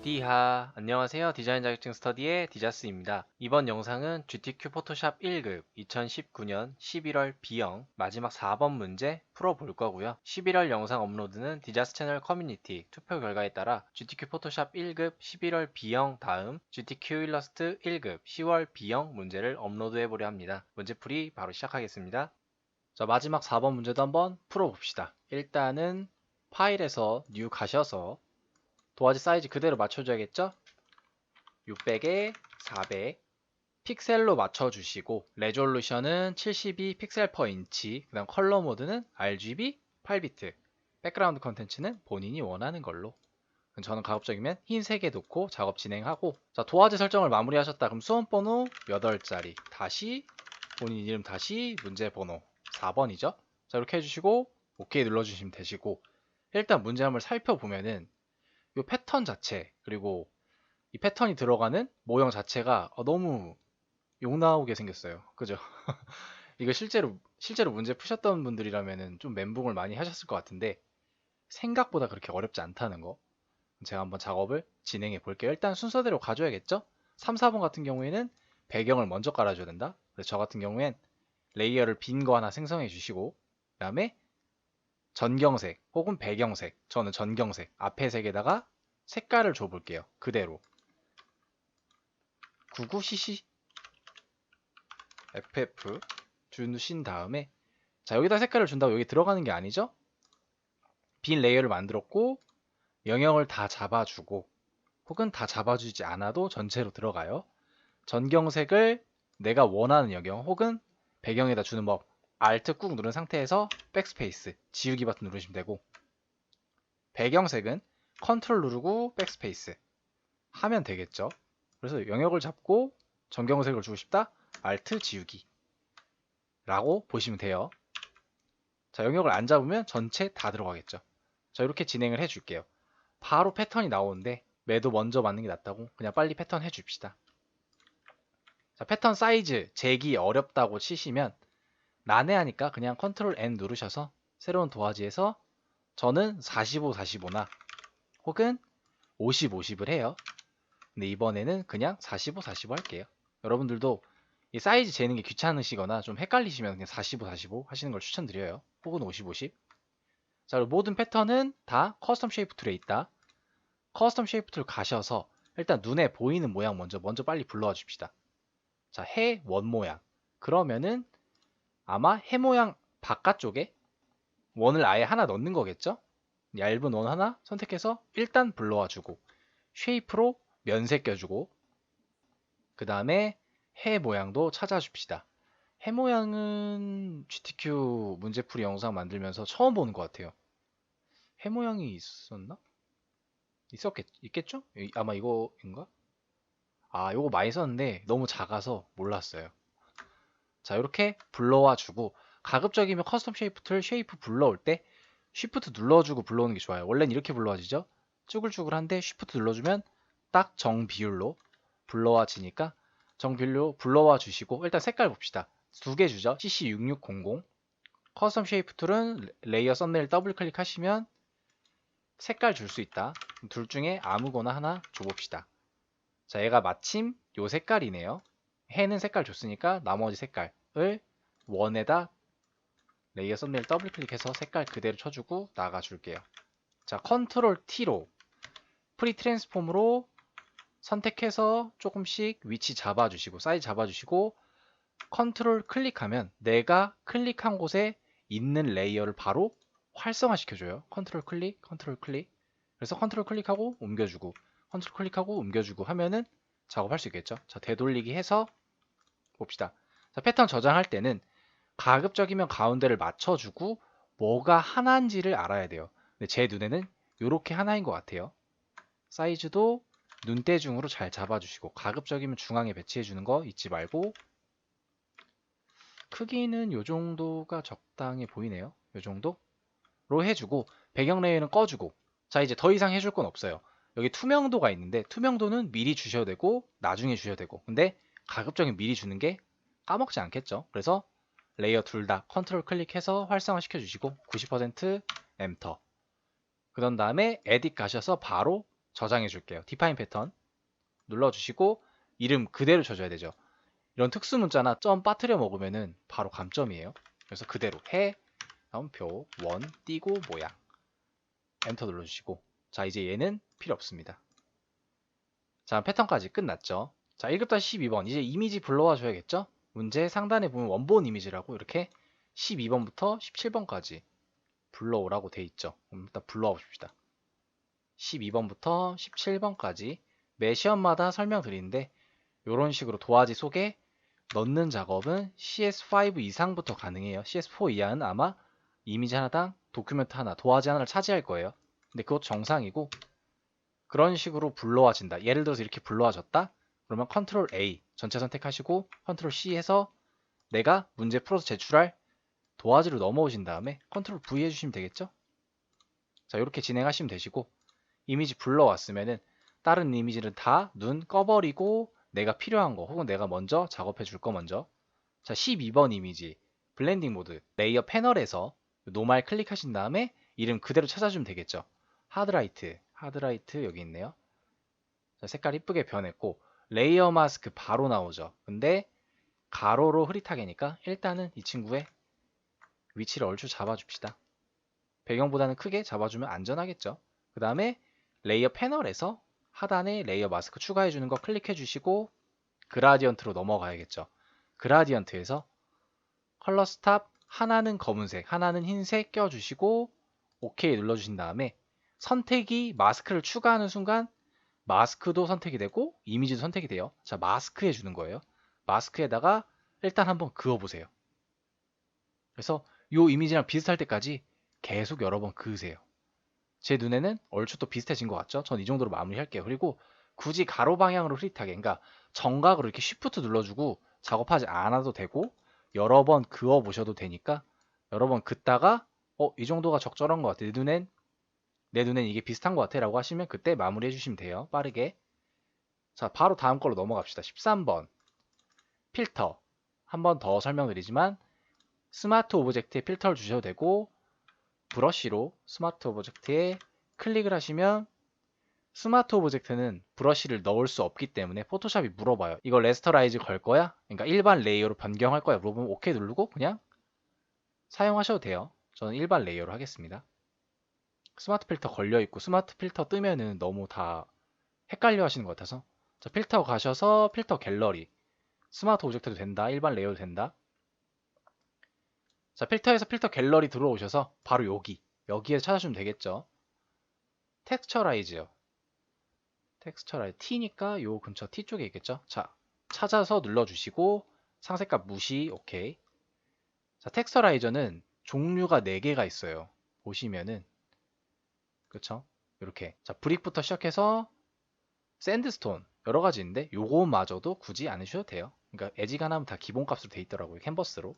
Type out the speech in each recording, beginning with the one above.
디하, 안녕하세요. 디자인 자격증 스터디의 디자스입니다. 이번 영상은 GTQ 포토샵 1급 2019년 11월 B형 마지막 4번 문제 풀어볼 거고요. 11월 영상 업로드는 디자스 채널 커뮤니티 투표 결과에 따라 GTQ 포토샵 1급 11월 B형 다음 GTQ 일러스트 1급 10월 B형 문제를 업로드해 보려 합니다. 문제풀이 바로 시작하겠습니다. 자, 마지막 4번 문제도 한번 풀어봅시다. 일단은 파일에서 뉴 가셔서 도화지 사이즈 그대로 맞춰줘야겠죠? 600에 400 픽셀로 맞춰주시고 레졸루션은 72 픽셀 퍼 인치, 그 다음 컬러 모드는 RGB 8비트, 백그라운드 컨텐츠는 본인이 원하는 걸로. 저는 가급적이면 흰색에 놓고 작업 진행하고, 자, 도화지 설정을 마무리하셨다. 그럼 수험번호 8자리 다시 본인 이름 다시 문제 번호 4번이죠. 자, 이렇게 해주시고 OK 눌러주시면 되시고, 일단 문제 한번 살펴보면은 이 패턴 자체, 그리고 이 패턴이 들어가는 모형 자체가 너무 욕 나오게 생겼어요. 그죠? 이거 실제로 문제 푸셨던 분들이라면 좀 멘붕을 많이 하셨을 것 같은데, 생각보다 그렇게 어렵지 않다는 거. 제가 한번 작업을 진행해 볼게요. 일단 순서대로 가져야겠죠? 3, 4번 같은 경우에는 배경을 먼저 깔아줘야 된다. 그래서 저 같은 경우엔 레이어를 빈 거 하나 생성해 주시고, 그 다음에 전경색 혹은 배경색, 저는 전경색 앞에 색에다가 색깔을 줘볼게요. 그대로 99cc FF 주신 다음에, 자, 여기다 색깔을 준다고 여기 들어가는 게 아니죠? 빈 레이어를 만들었고 영역을 다 잡아주고, 혹은 다 잡아주지 않아도 전체로 들어가요. 전경색을 내가 원하는 영역 혹은 배경에다 주는 법, Alt 꾹 누른 상태에서 백스페이스 지우기 버튼 누르시면 되고, 배경색은 컨트롤 누르고 백스페이스 하면 되겠죠. 그래서 영역을 잡고 전경색을 주고 싶다, Alt 지우기 라고 보시면 돼요. 자, 영역을 안 잡으면 전체 다 들어가겠죠. 자, 이렇게 진행을 해줄게요. 바로 패턴이 나오는데 매도 먼저 맞는 게 낫다고 그냥 빨리 패턴 해줍시다. 자, 패턴 사이즈 재기 어렵다고 치시면, 난해하니까 그냥 컨트롤 N 누르셔서 새로운 도화지에서 저는 45, 45나 혹은 50, 50을 해요. 근데 이번에는 그냥 45, 45 할게요. 여러분들도 이 사이즈 재는 게 귀찮으시거나 좀 헷갈리시면 그냥 45, 45 하시는 걸 추천드려요. 혹은 50, 50. 자, 그리고 모든 패턴은 다 커스텀 쉐이프 툴에 있다. 커스텀 쉐이프 툴 가셔서 일단 눈에 보이는 모양 먼저 빨리 불러와 줍시다. 자, 해 원 모양. 그러면은 아마 해 모양 바깥쪽에 원을 아예 하나 넣는 거겠죠? 얇은 원 하나 선택해서 일단 불러와 주고, 쉐이프로 면색 껴주고, 그 다음에 해 모양도 찾아줍시다. 해 모양은 GTQ 문제풀이 영상 만들면서 처음 보는 것 같아요. 해 모양이 있었나? 있겠죠? 아마 이거인가? 아, 이거 많이 썼는데 너무 작아서 몰랐어요. 자, 이렇게 불러와 주고, 가급적이면 커스텀 쉐이프 툴 쉐이프 불러올 때 쉬프트 눌러주고 불러오는 게 좋아요. 원래는 이렇게 불러와지죠? 쭈글쭈글한데 쉬프트 눌러주면 딱 정 비율로 불러와지니까 정 비율로 불러와 주시고, 일단 색깔 봅시다. 두 개 주죠. CC6600. 커스텀 쉐이프 툴은 레이어 썸네일 더블 클릭하시면 색깔 줄 수 있다. 둘 중에 아무거나 하나 줘봅시다. 자, 얘가 마침 요 색깔이네요. 해는 색깔 줬으니까 나머지 색깔을 원에다 레이어 썸네일 더블 클릭해서 색깔 그대로 쳐주고 나가줄게요. 자, 컨트롤 T로 프리 트랜스폼으로 선택해서 조금씩 위치 잡아주시고 사이즈 잡아주시고, 컨트롤 클릭하면 내가 클릭한 곳에 있는 레이어를 바로 활성화 시켜줘요. 컨트롤 클릭, 컨트롤 클릭. 그래서 컨트롤 클릭하고 옮겨주고, 컨트롤 클릭하고 옮겨주고 하면은 작업할 수 있겠죠. 자, 되돌리기 해서 봅시다. 자, 패턴 저장할 때는 가급적이면 가운데를 맞춰주고 뭐가 하나인지를 알아야 돼요. 근데 제 눈에는 이렇게 하나인 것 같아요. 사이즈도 눈대중으로 잘 잡아주시고, 가급적이면 중앙에 배치해주는 거 잊지 말고, 크기는 이 정도가 적당해 보이네요. 이 정도로 해주고, 배경 레이어는 꺼주고. 자, 이제 더 이상 해줄 건 없어요. 여기 투명도가 있는데 투명도는 미리 주셔도 되고 나중에 주셔도 되고, 근데 가급적이면 미리 주는 게 까먹지 않겠죠. 그래서 레이어 둘 다 컨트롤 클릭해서 활성화 시켜주시고 90% 엔터. 그런 다음에 에딧 가셔서 바로 저장해 줄게요. define 패턴 눌러주시고 이름 그대로 쳐줘야 되죠. 이런 특수 문자나 점 빠뜨려 먹으면은 바로 감점이에요. 그래서 그대로 해 다음표 원 띄고 모양 엔터 눌러주시고 자 이제 얘는 필요 없습니다. 자 패턴까지 끝났죠. 자 1급-12번 이제 이미지 불러와 줘야겠죠. 문제 상단에 보면 원본 이미지라고 이렇게 12번부터 17번까지 불러오라고 돼 있죠. 그럼 일단 불러와 봅시다. 12번부터 17번까지 매 시험마다 설명드리는데 이런 식으로 도화지 속에 넣는 작업은 CS5 이상부터 가능해요. CS4 이하는 아마 이미지 하나당 도큐멘트 하나, 도화지 하나를 차지할 거예요. 근데 그것도 정상이고 그런 식으로 불러와진다. 예를 들어서 이렇게 불러와졌다. 그러면 컨트롤 A 전체 선택하시고 컨트롤 C 해서 내가 문제 풀어서 제출할 도화지로 넘어오신 다음에 컨트롤 V 해주시면 되겠죠? 자 이렇게 진행하시면 되시고 이미지 불러왔으면은 다른 이미지는 다 눈 꺼버리고 내가 필요한 거 혹은 내가 먼저 작업해 줄 거 먼저 자 12번 이미지 블렌딩 모드 레이어 패널에서 노말 클릭하신 다음에 이름 그대로 찾아주면 되겠죠. 하드라이트 여기 있네요. 자, 색깔 이쁘게 변했고 레이어 마스크 바로 나오죠. 근데 가로로 흐릿하게니까 일단은 이 친구의 위치를 얼추 잡아줍시다. 배경보다는 크게 잡아주면 안전하겠죠. 그 다음에 레이어 패널에서 하단에 레이어 마스크 추가해주는 거 클릭해 주시고 그라디언트로 넘어가야겠죠. 그라디언트에서 컬러 스탑 하나는 검은색, 하나는 흰색 껴주시고 OK 눌러주신 다음에 선택이 마스크를 추가하는 순간 마스크도 선택이 되고 이미지도 선택이 돼요. 자, 마스크 해주는 거예요. 마스크에다가 일단 한번 그어보세요. 그래서 이 이미지랑 비슷할 때까지 계속 여러 번 그으세요. 제 눈에는 얼추 또 비슷해진 것 같죠? 전 이 정도로 마무리할게요. 그리고 굳이 가로 방향으로 흐릿하게, 그러니까 정각으로 이렇게 쉬프트 눌러주고 작업하지 않아도 되고 여러 번 그어 보셔도 되니까 여러 번 긋다가 이 정도가 적절한 것 같아. 내 눈엔 이게 비슷한 것 같아 라고 하시면 그때 마무리해 주시면 돼요. 빠르게. 자, 바로 다음 걸로 넘어갑시다. 13번 필터. 한 번 더 설명드리지만 스마트 오브젝트에 필터를 주셔도 되고 브러쉬로 스마트 오브젝트에 클릭을 하시면 스마트 오브젝트는 브러쉬를 넣을 수 없기 때문에 포토샵이 물어봐요. 이거 레스터라이즈 걸 거야? 그러니까 일반 레이어로 변경할 거야? 물어보면 OK 누르고 그냥 사용하셔도 돼요. 저는 일반 레이어로 하겠습니다. 스마트 필터 걸려있고 스마트 필터 뜨면은 너무 다 헷갈려 하시는 것 같아서 자, 필터 가셔서 필터 갤러리 스마트 오브젝트도 된다. 일반 레이어도 된다. 자, 필터에서 필터 갤러리 들어오셔서 바로 여기에 찾아주면 되겠죠. 텍스처라이즈요. 텍스처라이즈 T니까 요 근처 T 쪽에 있겠죠. 자, 찾아서 눌러주시고 상세값 무시 오케이. 자, 텍스처라이저는 종류가 4개가 있어요. 보시면은 그쵸? 이렇게 자 브릭부터 시작해서 샌드스톤 여러 가지 있는데 요거마저도 굳이 안 해주셔도 돼요. 그러니까 애지간하면 다 기본값으로 돼 있더라고요. 캔버스로.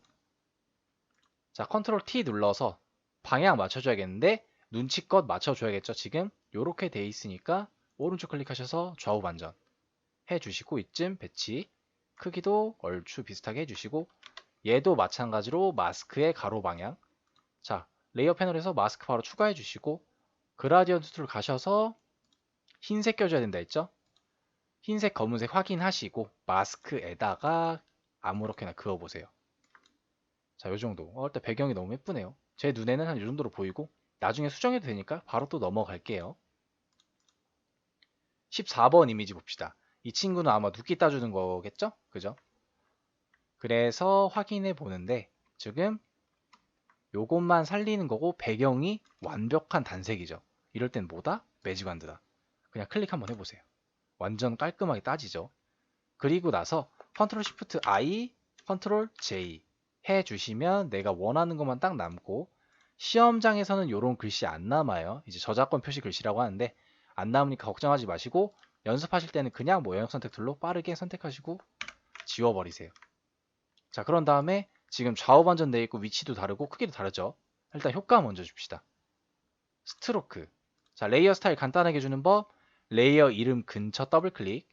자, 컨트롤 T 눌러서 방향 맞춰줘야겠는데 눈치껏 맞춰줘야겠죠. 지금 요렇게 돼 있으니까 오른쪽 클릭하셔서 좌우 반전 해주시고 이쯤 배치 크기도 얼추 비슷하게 해주시고 얘도 마찬가지로 마스크의 가로 방향 자 레이어 패널에서 마스크 바로 추가해 주시고 그라디언트 툴 가셔서 흰색 껴줘야 된다 했죠. 흰색 검은색 확인하시고 마스크에다가 아무렇게나 그어보세요. 자, 요 정도. 일단 배경이 너무 예쁘네요. 제 눈에는 한 이 정도로 보이고 나중에 수정해도 되니까 바로 또 넘어갈게요. 14번 이미지 봅시다. 이 친구는 아마 눕기 따주는 거겠죠? 그죠? 그래서 확인해 보는데 지금 요것만 살리는 거고 배경이 완벽한 단색이죠. 이럴 땐 뭐다? 매직완드다. 그냥 클릭 한번 해보세요. 완전 깔끔하게 따지죠. 그리고 나서 컨트롤 시프트 I, 컨트롤 J 해주시면 내가 원하는 것만 딱 남고 시험장에서는 이런 글씨 안 남아요. 이제 저작권 표시 글씨라고 하는데 안 남으니까 걱정하지 마시고 연습하실 때는 그냥 뭐 영역 선택 툴로 빠르게 선택하시고 지워버리세요. 자, 그런 다음에 지금 좌우 반전되어 있고 위치도 다르고 크기도 다르죠. 일단 효과 먼저 줍시다. 스트로크. 자, 레이어 스타일 간단하게 주는 법. 레이어 이름 근처 더블 클릭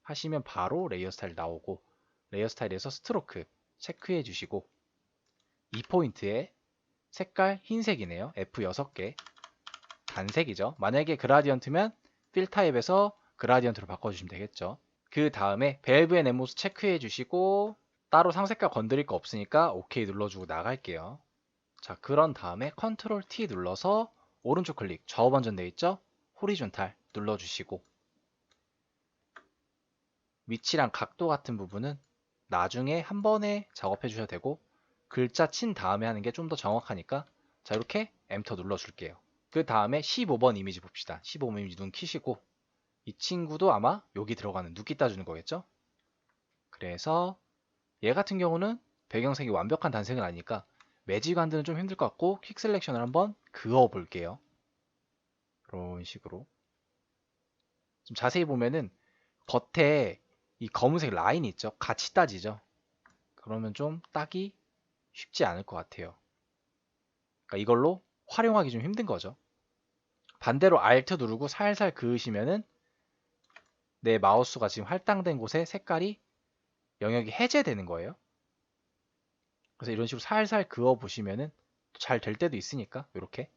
하시면 바로 레이어 스타일 나오고 레이어 스타일에서 스트로크 체크해 주시고 이 포인트에 색깔 흰색이네요. F6개 단색이죠. 만약에 그라디언트면 필 타입에서 그라디언트로 바꿔주시면 되겠죠. 그 다음에 밸브의 네모스 체크해 주시고 따로 상색깔 건드릴 거 없으니까 OK 눌러주고 나갈게요. 자, 그런 다음에 컨트롤 T 눌러서 오른쪽 클릭, 좌우 반전되어 있죠? 호리존탈 눌러주시고 위치랑 각도 같은 부분은 나중에 한 번에 작업해 주셔도 되고 글자 친 다음에 하는 게 좀 더 정확하니까 자, 이렇게 엔터 눌러줄게요. 그 다음에 15번 이미지 봅시다. 15번 이미지 눈 키시고 이 친구도 아마 여기 들어가는 눕기 따주는 거겠죠? 그래서 얘 같은 경우는 배경색이 완벽한 단색은 아니니까 매직 안드는 좀 힘들 것 같고 퀵 셀렉션을 한번 그어 볼게요. 이런 식으로 좀 자세히 보면은 겉에 이 검은색 라인이 있죠. 같이 따지죠. 그러면 좀 따기 쉽지 않을 것 같아요. 그러니까 이걸로 활용하기 좀 힘든 거죠. 반대로 Alt 누르고 살살 그으시면은 내 마우스가 지금 할당된 곳에 색깔이 영역이 해제되는 거예요. 그래서 이런 식으로 살살 그어 보시면은 잘 될 때도 있으니까 이렇게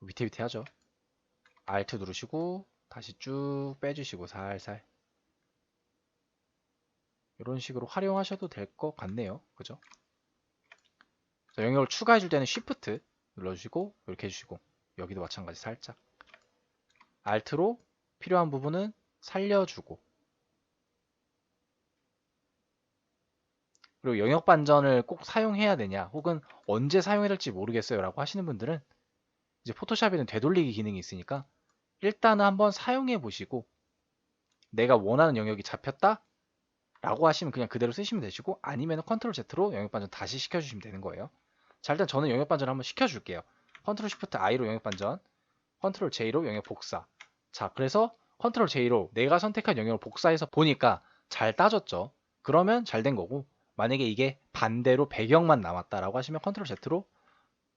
위태위태하죠. Alt 누르시고 다시 쭉 빼주시고 살살 이런 식으로 활용하셔도 될 것 같네요. 그죠? 자, 영역을 추가해 줄 때는 Shift 눌러주시고 이렇게 해주시고 여기도 마찬가지 살짝 Alt로 필요한 부분은 살려주고 그리고 영역 반전을 꼭 사용해야 되냐 혹은 언제 사용해야 될지 모르겠어요 라고 하시는 분들은 이제 포토샵에는 되돌리기 기능이 있으니까 일단은 한번 사용해 보시고 내가 원하는 영역이 잡혔다 라고 하시면 그냥 그대로 쓰시면 되시고 아니면 컨트롤 Z로 영역 반전 다시 시켜주시면 되는 거예요. 자, 일단 저는 영역 반전 한번 시켜줄게요. 컨트롤 Shift I로 영역 반전, 컨트롤 J로 영역 복사. 자, 그래서 컨트롤 J로 내가 선택한 영역을 복사해서 보니까 잘 따졌죠. 그러면 잘 된 거고 만약에 이게 반대로 배경만 남았다라고 하시면 컨트롤 Z로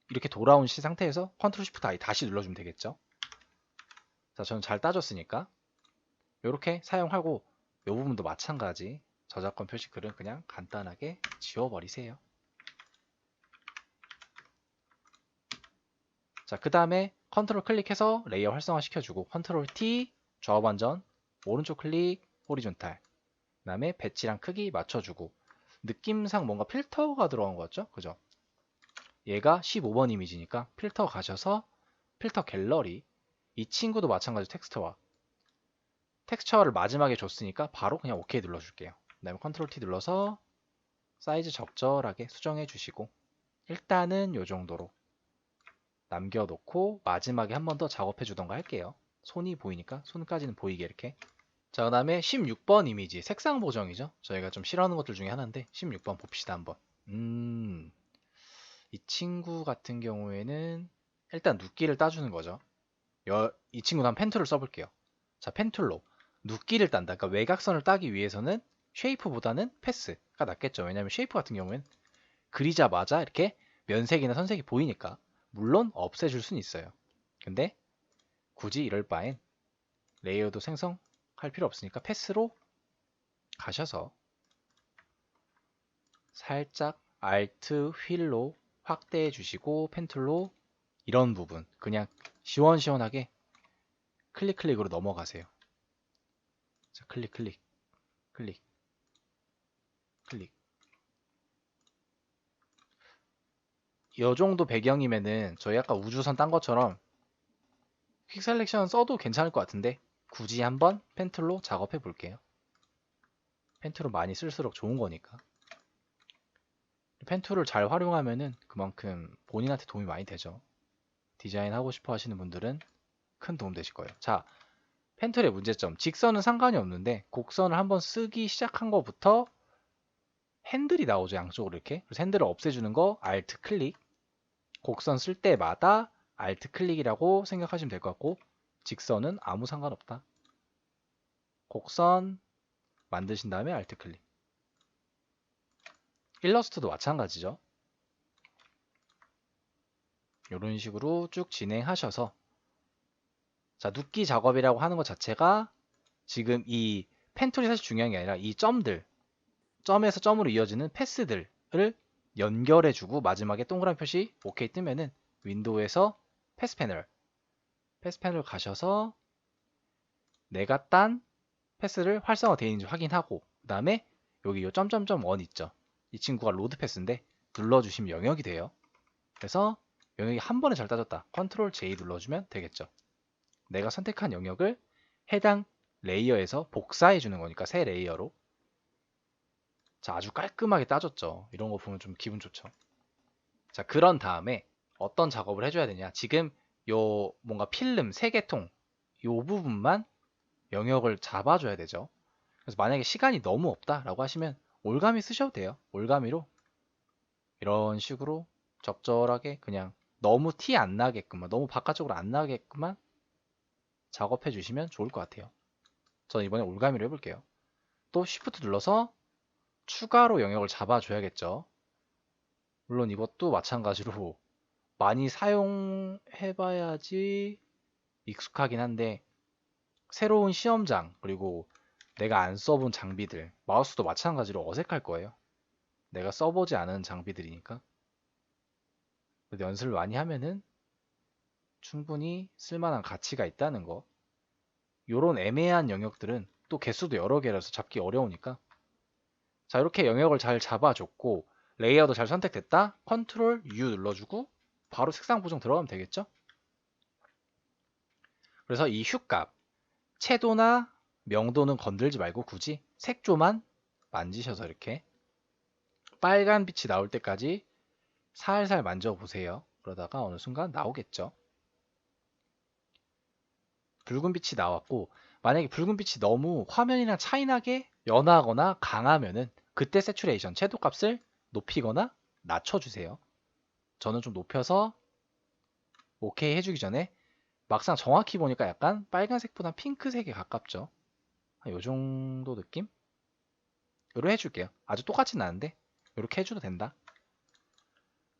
이렇게 돌아온 상태에서 컨트롤 Shift I 다시 눌러주면 되겠죠. 자, 저는 잘 따졌으니까 이렇게 사용하고 이 부분도 마찬가지 저작권 표시글은 그냥 간단하게 지워버리세요. 자, 그 다음에 컨트롤 클릭해서 레이어 활성화 시켜주고 컨트롤 T 좌우 반전 오른쪽 클릭 호리존탈 그 다음에 배치랑 크기 맞춰주고 느낌상 뭔가 필터가 들어간 것 같죠? 그죠? 얘가 15번 이미지니까 필터 가셔서 필터 갤러리 이 친구도 마찬가지 텍스처화 텍스처화를 마지막에 줬으니까 바로 그냥 OK 눌러줄게요. 그 다음에 컨트롤 T 눌러서 사이즈 적절하게 수정해 주시고 일단은 이 정도로 남겨놓고 마지막에 한 번 더 작업해 주던가 할게요. 손이 보이니까 손까지는 보이게 이렇게. 자, 그 다음에 16번 이미지 색상 보정이죠. 저희가 좀 싫어하는 것들 중에 하나인데 16번 봅시다 한번. 이 친구 같은 경우에는 일단 눕기를 따주는 거죠. 이 친구는 한 펜툴을 써볼게요. 자, 펜툴로 눕기를 딴다. 그러니까 외곽선을 따기 위해서는 쉐이프보다는 패스가 낫겠죠. 왜냐하면 쉐이프 같은 경우에는 그리자마자 이렇게 면색이나 선색이 보이니까 물론 없애줄 수는 있어요. 근데 굳이 이럴 바엔 레이어드 생성할 필요 없으니까 패스로 가셔서 살짝 Alt 휠로 확대해 주시고 펜툴로 이런 부분 그냥 시원시원하게 클릭으로 넘어가세요. 자, 클릭 이 정도 배경이면은 저희 아까 우주선 딴 것처럼 퀵 셀렉션 써도 괜찮을 것 같은데 굳이 한번 펜툴로 작업해 볼게요. 펜툴을 많이 쓸수록 좋은 거니까. 펜툴을 잘 활용하면은 그만큼 본인한테 도움이 많이 되죠. 디자인 하고 싶어 하시는 분들은 큰 도움 되실 거예요. 자, 펜툴의 문제점. 직선은 상관이 없는데 곡선을 한번 쓰기 시작한 것부터 핸들이 나오죠. 양쪽으로 이렇게. 그래서 핸들을 없애주는 거 Alt 클릭. 곡선 쓸 때마다 Alt 클릭이라고 생각하시면 될 것 같고 직선은 아무 상관없다. 곡선 만드신 다음에 Alt 클릭. 일러스트도 마찬가지죠. 이런 식으로 쭉 진행하셔서 자, 눕기 작업이라고 하는 것 자체가 지금 이 펜툴이 사실 중요한 게 아니라 이 점들, 점에서 점으로 이어지는 패스들을 연결해주고 마지막에 동그라미 표시 OK 뜨면은 윈도우에서 패스 패널 패스 패널 가셔서 내가 딴 패스를 활성화되어 있는지 확인하고 그 다음에 여기 요 점점점 원 있죠. 이 친구가 로드 패스인데 눌러주시면 영역이 돼요. 그래서 영역이 한 번에 잘 따졌다. 컨트롤 J 눌러주면 되겠죠. 내가 선택한 영역을 해당 레이어에서 복사해 주는 거니까 새 레이어로. 자, 아주 깔끔하게 따졌죠. 이런 거 보면 좀 기분 좋죠. 자, 그런 다음에 어떤 작업을 해줘야 되냐. 지금 요 뭔가 필름 3개통 요 부분만 영역을 잡아줘야 되죠. 그래서 만약에 시간이 너무 없다라고 하시면 올가미 쓰셔도 돼요. 올가미로 이런 식으로 적절하게 그냥 너무 티 안 나게끔만, 너무 바깥쪽으로 안 나게끔만 작업해 주시면 좋을 것 같아요. 저는 이번에 올가미로 해볼게요. 또 Shift 눌러서 추가로 영역을 잡아줘야겠죠. 물론 이것도 마찬가지로 많이 사용해봐야지 익숙하긴 한데 새로운 시험장 그리고 내가 안 써본 장비들 마우스도 마찬가지로 어색할 거예요. 내가 써보지 않은 장비들이니까. 그래도 연습을 많이 하면은 충분히 쓸만한 가치가 있다는 거. 요런 애매한 영역들은 또 개수도 여러 개라서 잡기 어려우니까. 자, 이렇게 영역을 잘 잡아줬고 레이어도 잘 선택됐다. 컨트롤 U 눌러주고 바로 색상 보정 들어가면 되겠죠? 그래서 이 휴값 채도나 명도는 건들지 말고 굳이 색조만 만지셔서 이렇게 빨간 빛이 나올 때까지 살살 만져보세요. 그러다가 어느 순간 나오겠죠. 붉은 빛이 나왔고 만약에 붉은 빛이 너무 화면이랑 차이나게 연하거나 강하면은 그때 세츄레이션 채도 값을 높이거나 낮춰주세요. 저는 좀 높여서 오케이 해주기 전에 막상 정확히 보니까 약간 빨간색보다 핑크색에 가깝죠. 요 정도 느낌? 요로 해줄게요. 아주 똑같진 않은데 요렇게 해줘도 된다.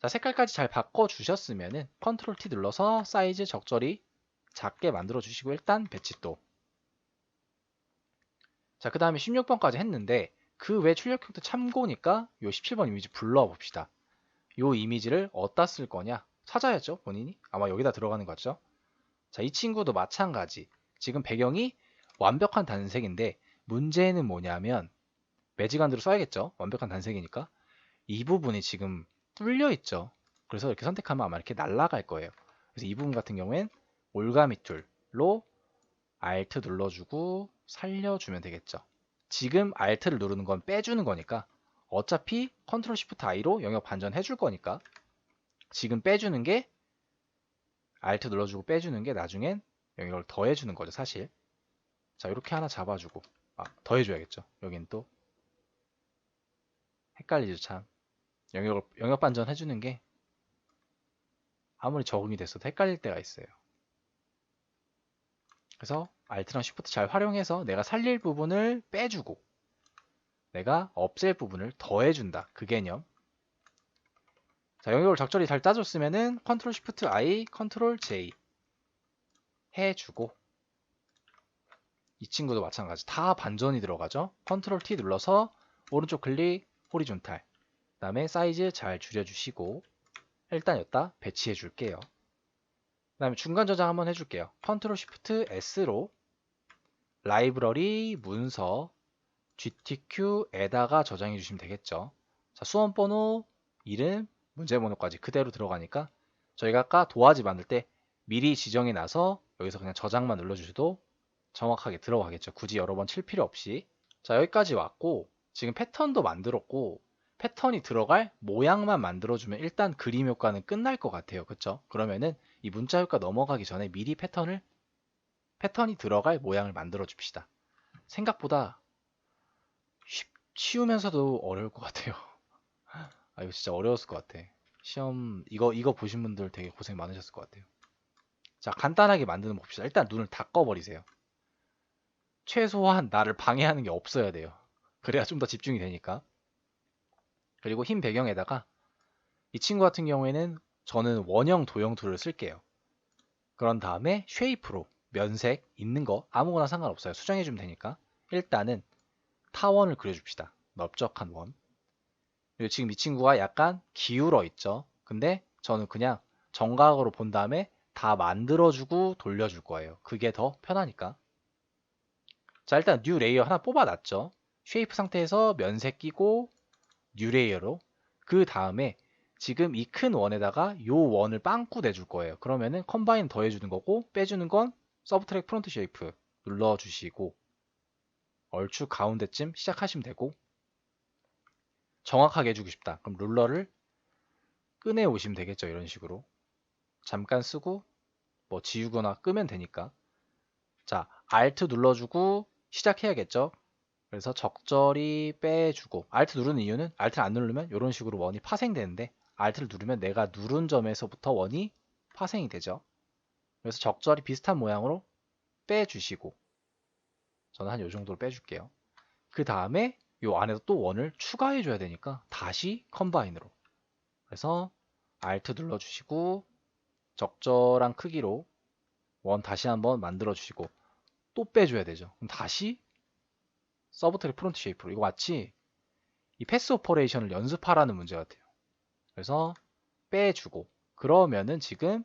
자, 색깔까지 잘 바꿔주셨으면은 컨트롤 T 눌러서 사이즈 적절히 작게 만들어 주시고 일단 배치도. 자, 그 다음에 16번까지 했는데 그 외 출력형도 참고니까 요 17번 이미지 불러봅시다. 요 이미지를 어디다 쓸 거냐 찾아야죠. 본인이 아마 여기다 들어가는 거 같죠. 자, 이 친구도 마찬가지. 지금 배경이 완벽한 단색인데 문제는 뭐냐면 매직안드로 써야겠죠. 완벽한 단색이니까 이 부분이 지금 뚫려 있죠. 그래서 이렇게 선택하면 아마 이렇게 날아갈 거예요. 그래서 이 부분 같은 경우엔 올가미 툴로 Alt 눌러주고 살려주면 되겠죠. 지금 Alt를 누르는 건 빼주는 거니까 어차피 Ctrl Shift I로 영역 반전 해줄 거니까 지금 빼주는 게 Alt 눌러주고 빼주는 게 나중엔 영역을 더해주는 거죠, 사실. 자, 이렇게 하나 잡아주고 더해줘야겠죠. 여긴 또 헷갈리죠, 참. 영역 반전 해주는 게 아무리 적응이 됐어도 헷갈릴 때가 있어요. 그래서 Alt랑 Shift 잘 활용해서 내가 살릴 부분을 빼주고 내가 없앨 부분을 더해준다. 그 개념. 자, 영역을 적절히 잘 따줬으면은 Ctrl Shift I, Ctrl J 해주고 이 친구도 마찬가지. 다 반전이 들어가죠. Ctrl T 눌러서 오른쪽 클릭, 호리존탈. 그 다음에 사이즈 잘 줄여주시고 일단 여기다 배치해 줄게요. 그 다음에 중간 저장 한번 해줄게요. Ctrl Shift S로 라이브러리 문서 GTQ에다가 저장해 주시면 되겠죠. 자, 수험번호, 이름, 문제번호까지 그대로 들어가니까 저희가 아까 도화지 만들 때 미리 지정해 놔서 여기서 그냥 저장만 눌러주셔도 정확하게 들어가겠죠. 굳이 여러 번 칠 필요 없이. 자, 여기까지 왔고 지금 패턴도 만들었고 패턴이 들어갈 모양만 만들어주면 일단 그림 효과는 끝날 것 같아요. 그쵸? 그러면은 이 문자 효과 넘어가기 전에 미리 패턴이 들어갈 모양을 만들어 줍시다. 생각보다 쉬우면서도 어려울 것 같아요. 이거 진짜 어려웠을 것 같아. 시험 이거 보신 분들 되게 고생 많으셨을 것 같아요. 자, 간단하게 만드는 거 봅시다. 일단 눈을 다 꺼버리세요. 최소한 나를 방해하는 게 없어야 돼요. 그래야 좀 더 집중이 되니까. 그리고 흰 배경에다가 이 친구 같은 경우에는 저는 원형 도형 툴을 쓸게요. 그런 다음에 쉐이프로 면색 있는 거 아무거나 상관없어요. 수정해주면 되니까. 일단은 타원을 그려줍시다. 넓적한 원. 그리고 지금 이 친구가 약간 기울어 있죠. 근데 저는 그냥 정각으로 본 다음에 다 만들어주고 돌려줄 거예요. 그게 더 편하니까. 자, 일단 뉴 레이어 하나 뽑아놨죠. 쉐이프 상태에서 면색 끼고 뉴 레이어로. 그 다음에 지금 이 큰 원에다가 요 원을 빵꾸 내줄 거예요. 그러면은 컴바인 더해주는 거고, 빼주는 건 서브트랙 프론트 쉐이프 눌러주시고 얼추 가운데쯤 시작하시면 되고, 정확하게 해주고 싶다. 그럼 룰러를 꺼내 오시면 되겠죠. 이런 식으로 잠깐 쓰고 뭐 지우거나 끄면 되니까. 자, Alt 눌러주고 시작해야겠죠. 그래서 적절히 빼주고, Alt 누르는 이유는 Alt를 안 누르면 이런 식으로 원이 파생되는데, Alt를 누르면 내가 누른 점에서부터 원이 파생이 되죠. 그래서 적절히 비슷한 모양으로 빼주시고, 저는 한 요 정도로 빼줄게요. 그 다음에 요 안에서 또 원을 추가해 줘야 되니까 다시 컴바인으로. 그래서 Alt 눌러주시고 적절한 크기로 원 다시 한번 만들어 주시고 또 빼줘야 되죠. 그럼 다시 서브트랙 프론트 쉐이프로. 이거 마치 이 패스 오퍼레이션을 연습하라는 문제 같아요. 그래서 빼주고, 그러면은 지금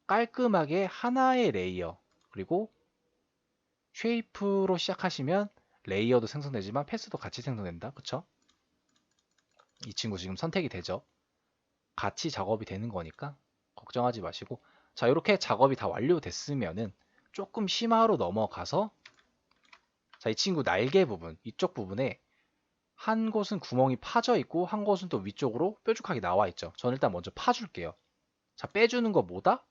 깔끔하게 하나의 레이어, 그리고 쉐이프로 시작하시면 레이어도 생성되지만 패스도 같이 생성된다. 그쵸? 이 친구 지금 선택이 되죠. 같이 작업이 되는 거니까 걱정하지 마시고, 자, 이렇게 작업이 다 완료됐으면은 조금 심화로 넘어가서, 자, 이 친구 날개 부분, 이쪽 부분에 한 곳은 구멍이 파져 있고 한 곳은 또 위쪽으로 뾰족하게 나와 있죠. 저는 일단 먼저 파줄게요. 자, 빼주는 거 뭐다?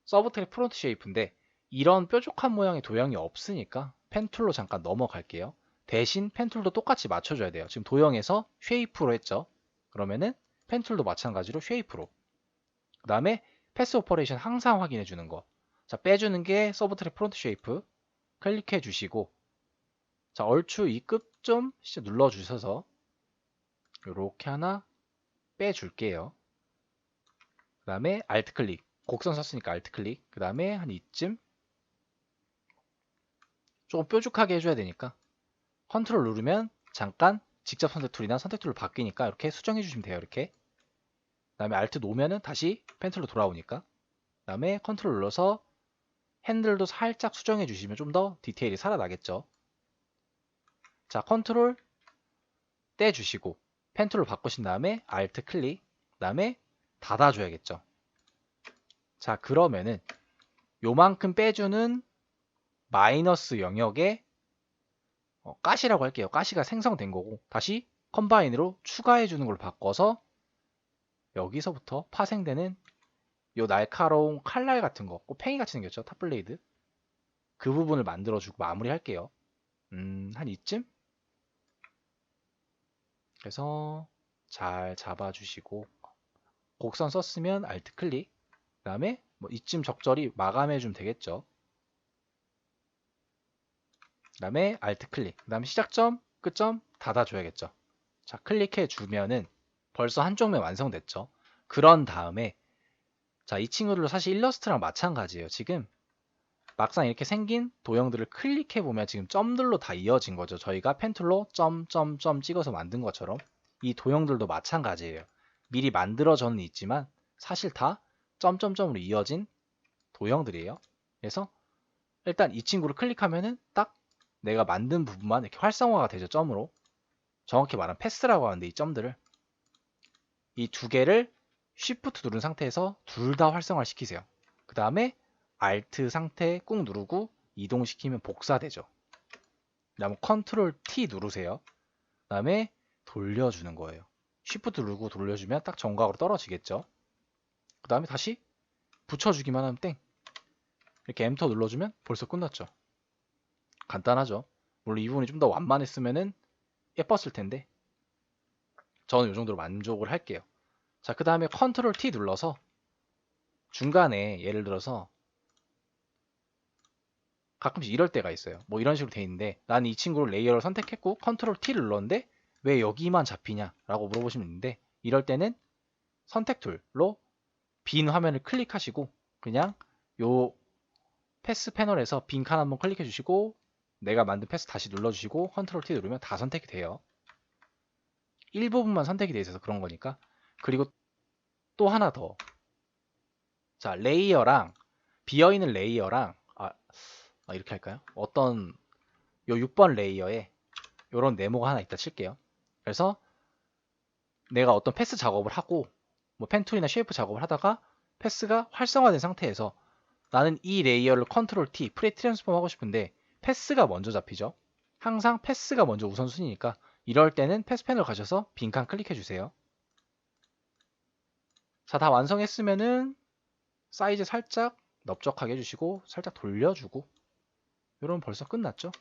서브트랙 프론트 쉐이프인데 이런 뾰족한 모양의 도형이 없으니까 펜 툴로 잠깐 넘어갈게요. 대신 펜 툴도 똑같이 맞춰줘야 돼요. 지금 도형에서 쉐이프로 했죠. 그러면은 펜 툴도 마찬가지로 쉐이프로. 그 다음에 패스 오퍼레이션 항상 확인해 주는 거. 자, 빼주는 게 서브트랙 프론트 쉐이프 클릭해 주시고, 자, 얼추 이 끝 좀 눌러 주셔서 이렇게 하나 빼줄게요. 그 다음에 Alt 클릭, 곡선 썼으니까 Alt 클릭, 그 다음에 한 이쯤 조금 뾰족하게 해줘야 되니까 컨트롤 누르면 잠깐 직접 선택 툴이나 선택 툴로 바뀌니까 이렇게 수정해 주시면 돼요. 이렇게. 그 다음에 Alt 놓으면은 다시 펜 툴로 돌아오니까. 그 다음에 컨트롤 눌러서 핸들도 살짝 수정해 주시면 좀 더 디테일이 살아나겠죠. 자, 컨트롤 떼주시고 펜 툴로 바꾸신 다음에 Alt 클릭, 그 다음에 닫아줘야겠죠. 자, 그러면은 요만큼 빼주는 마이너스 영역에 가시라고 할게요. 가시가 생성된 거고, 다시 컴바인으로 추가해 주는 걸로 바꿔서 여기서부터 파생되는 요 날카로운 칼날 같은 거, 꽃팽이 같이 생겼죠. 탑블레이드. 그 부분을 만들어 주고 마무리 할게요. 한 이쯤? 그래서 잘 잡아 주시고, 곡선 썼으면 Alt 클릭, 그 다음에 뭐 이쯤 적절히 마감해 주면 되겠죠. 그 다음에 Alt 클릭, 그 다음에 시작점, 끝점 닫아줘야겠죠. 자, 클릭해 주면은 벌써 한쪽 면 완성됐죠. 그런 다음에, 자, 이 친구들도 사실 일러스트랑 마찬가지예요. 지금 막상 이렇게 생긴 도형들을 클릭해 보면 지금 점들로 다 이어진 거죠. 저희가 펜툴로 점점점 찍어서 만든 것처럼 이 도형들도 마찬가지예요. 미리 만들어져는 있지만 사실 다 점점점으로 이어진 도형들이에요. 그래서 일단 이 친구를 클릭하면은 딱 내가 만든 부분만 이렇게 활성화가 되죠. 점으로. 정확히 말하면 패스라고 하는데, 이 점들을, 이 두 개를 Shift 누른 상태에서 둘 다 활성화를 시키세요. 그 다음에 Alt 상태 꾹 누르고 이동시키면 복사되죠. 그 다음에 Ctrl T 누르세요. 그 다음에 돌려주는 거예요. Shift 누르고 돌려주면 딱 정각으로 떨어지겠죠. 그 다음에 다시 붙여주기만 하면 땡. 이렇게 엔터 눌러주면 벌써 끝났죠. 간단하죠. 물론 이 부분이 좀 더 완만했으면 예뻤을 텐데 저는 이 정도로 만족을 할게요. 자, 그 다음에 Ctrl T 눌러서 중간에 예를 들어서 가끔씩 이럴 때가 있어요. 뭐 이런 식으로 돼 있는데 난 이 친구를 레이어를 선택했고 Ctrl T를 눌렀는데 왜 여기만 잡히냐 라고 물어보시면 있는데, 이럴 때는 선택 툴로 빈 화면을 클릭하시고 그냥 요 패스 패널에서 빈 칸 한번 클릭해 주시고 내가 만든 패스 다시 눌러주시고 Ctrl T 누르면 다 선택이 돼요. 일부분만 선택이 돼 있어서 그런 거니까. 그리고 또 하나 더. 자, 레이어랑 비어있는 레이어랑 이렇게 할까요? 어떤 요 6번 레이어에 요런 네모가 하나 있다 칠게요. 그래서 내가 어떤 패스 작업을 하고 뭐 펜툴이나 쉐이프 작업을 하다가 패스가 활성화된 상태에서 나는 이 레이어를 컨트롤 T, 프리 트랜스폼 하고 싶은데 패스가 먼저 잡히죠. 항상 패스가 먼저 우선순위니까 이럴 때는 패스 패널 가셔서 빈칸 클릭해 주세요. 자, 다 완성했으면은 사이즈 살짝 넓적하게 해주시고 살짝 돌려주고 이러면 벌써 끝났죠?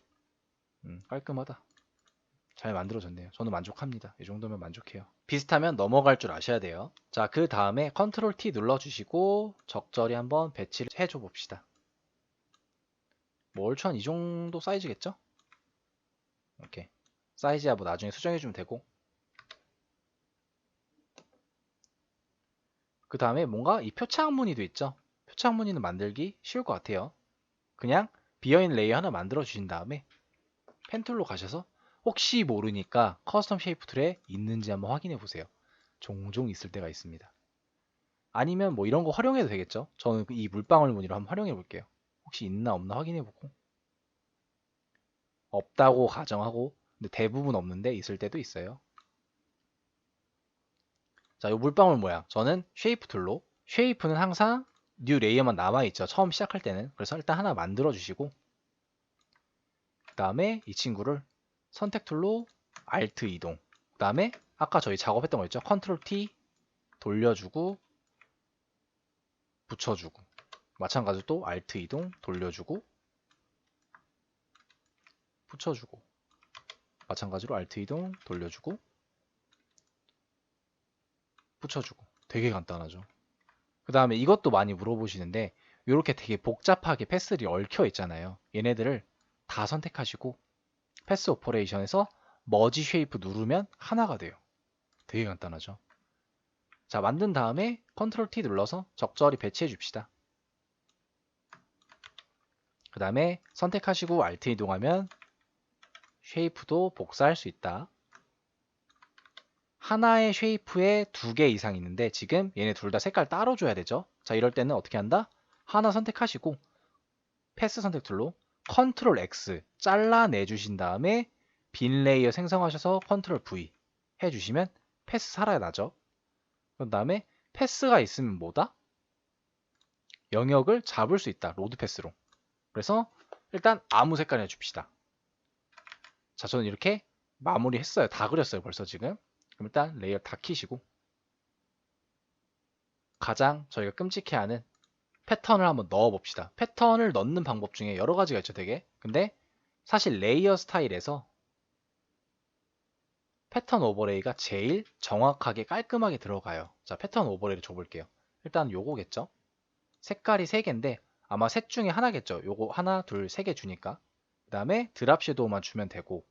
깔끔하다. 잘 만들어졌네요. 저는 만족합니다. 이 정도면 만족해요. 비슷하면 넘어갈 줄 아셔야 돼요. 자, 그 다음에 컨트롤 T 눌러주시고 적절히 한번 배치를 해줘 봅시다. 뭐 얼추 한 이 정도 사이즈겠죠? 이렇게 사이즈야 뭐 나중에 수정해주면 되고, 그 다음에 뭔가 이 표창 무늬도 있죠? 표창 무늬는 만들기 쉬울 것 같아요. 그냥 비어있는 레이어 하나 만들어 주신 다음에 펜툴로 가셔서 혹시 모르니까 커스텀 쉐이프 툴에 있는지 한번 확인해 보세요. 종종 있을 때가 있습니다. 아니면 뭐 이런 거 활용해도 되겠죠? 저는 이 물방울 무늬로 한번 활용해 볼게요. 혹시 있나 없나 확인해 보고, 없다고 가정하고, 근데 대부분 없는데 있을 때도 있어요. 자, 이 물방울 모양 저는 쉐이프 툴로, 쉐이프는 항상 뉴 레이어만 남아있죠. 처음 시작할 때는. 그래서 일단 하나 만들어 주시고, 그 다음에 이 친구를 선택 툴로 Alt 이동, 그 다음에 아까 저희 작업했던 거 있죠? 컨트롤 T 돌려주고 붙여주고, 마찬가지로 또 Alt 이동 돌려주고 붙여주고, 마찬가지로 Alt 이동 돌려주고 붙여주고. 되게 간단하죠. 그 다음에 이것도 많이 물어보시는데 이렇게 되게 복잡하게 패스들이 얽혀 있잖아요. 얘네들을 다 선택하시고 패스 오퍼레이션에서 머지 쉐이프 누르면 하나가 돼요. 되게 간단하죠. 자, 만든 다음에 컨트롤 T 눌러서 적절히 배치해 줍시다. 그 다음에 선택하시고 Alt 이동하면 쉐이프도 복사할 수 있다. 하나의 쉐이프에 2개 이상 있는데 지금 얘네 둘 다 색깔 따로 줘야 되죠. 자, 이럴 때는 어떻게 한다? 하나 선택하시고 패스 선택 툴로 컨트롤 X 잘라내 주신 다음에 빈 레이어 생성하셔서 컨트롤 V 해주시면 패스 살아나죠. 그 다음에 패스가 있으면 뭐다? 영역을 잡을 수 있다. 로드 패스로. 그래서 일단 아무 색깔 해줍시다. 자, 저는 이렇게 마무리했어요. 다 그렸어요. 벌써 지금. 그럼 일단 레이어 다 키시고 가장 저희가 끔찍해하는 패턴을 한번 넣어 봅시다. 패턴을 넣는 방법 중에 여러 가지가 있죠, 되게. 근데 사실 레이어 스타일에서 패턴 오버레이가 제일 정확하게 깔끔하게 들어가요. 자, 패턴 오버레이를 줘볼게요. 일단 요거겠죠. 색깔이 3개인데 아마 셋 중에 하나겠죠. 요거 하나, 둘, 3개 주니까. 그 다음에 드랍 섀도우만 주면 되고,